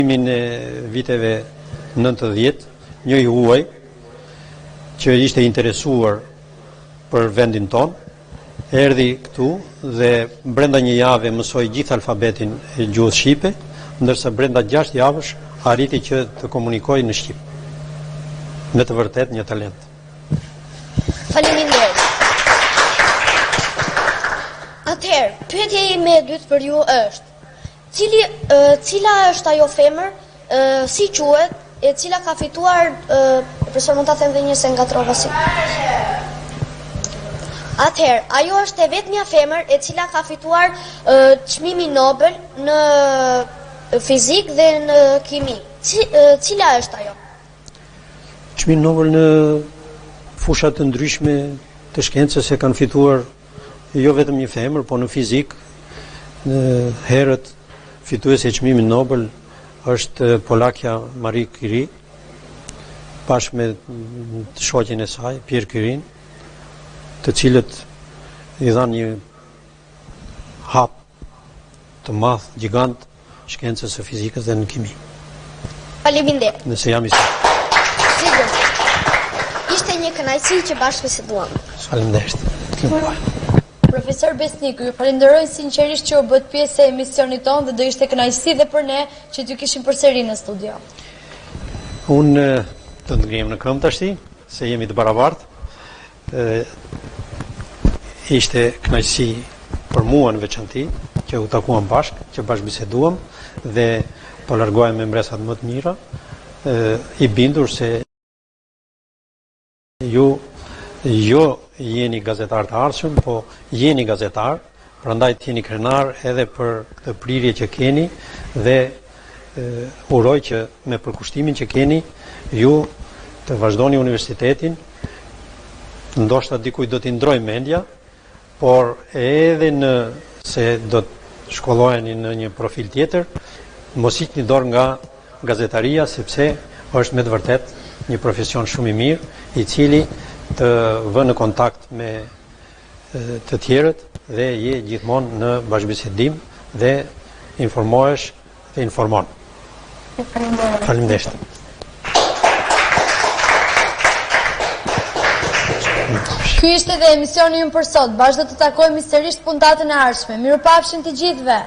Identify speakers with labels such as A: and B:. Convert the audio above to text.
A: Në viteve 90, një huaj që ishte interesuar për vendin ton, erdhi këtu dhe brenda një jave mësoi gjithë alfabetin e gjuhës shqipe, ndërsa brenda 6 javësh arriti që të komunikojë në shqip. Me të vërtet një talent.
B: Faleminderit. Atëherë, pyetja ime e dytë për ju është: cila është ajo femër, si quhet, e cila ka fituar, profesor mund ta them edhe një se ngatrova si. Atëherë, ajo është e vetmja femër e cila ka fituar çmimin Nobel në fizik dhe në kimi. Cila është ajo?
A: Çmimi Nobel në fusha të ndryshme të shkencës e kanë fituar jo vetëm një femër, po në fizik në herët fituese e çmimit Nobel është polakja Marie Curie, bashkë me shoqin e saj, Pierre Curie, të cilët i dhanë një hap të madh, gjigant, shkencës së fizikës dhe në kimi.
B: Faleminderit.
A: Nëse jam i saktë.
B: Sigurisht. Ishte një kënaqësi që bashkë biseduam.
A: Faleminderit.
C: Profesor Besniku, ju falenderoj sinqerisht që u bët pjesë e emisionit tonë dhe do ishte kënaqësi dhe për ne që t'ju kishim përsëri në studio.
A: Unë të ngrihem në këmbë tashti, se jemi të barabartë. Ishte kënaqësi për mua në veçanti që u takuam bashkë, që bashkë biseduam dhe po largohem me mbresat më të mira, i bindur se ju jo jeni gazetar të ardhshëm, po jeni gazetar, prandaj jeni krenar edhe për këtë prirje që keni dhe uroj që me përkushtimin që keni ju të vazhdoni universitetin, ndoshta dikujt do t'i ndroj mendja, por edhe se do të shkolloheni në një profil tjetër, mos hiqni dorë nga gazetaria, sepse është me të vërtet një profesion shumë i mirë, i cili të vë në kontakt me të tjerët dhe je gjithmonë në bashkëbisedim dhe informohesh dhe informon. Faleminderit.
C: Ky ishte dhe emisioni ynë për sot. Bashkë do të takojmë sërish puntatën e ardhshme. Mirupafshim të gjithëve.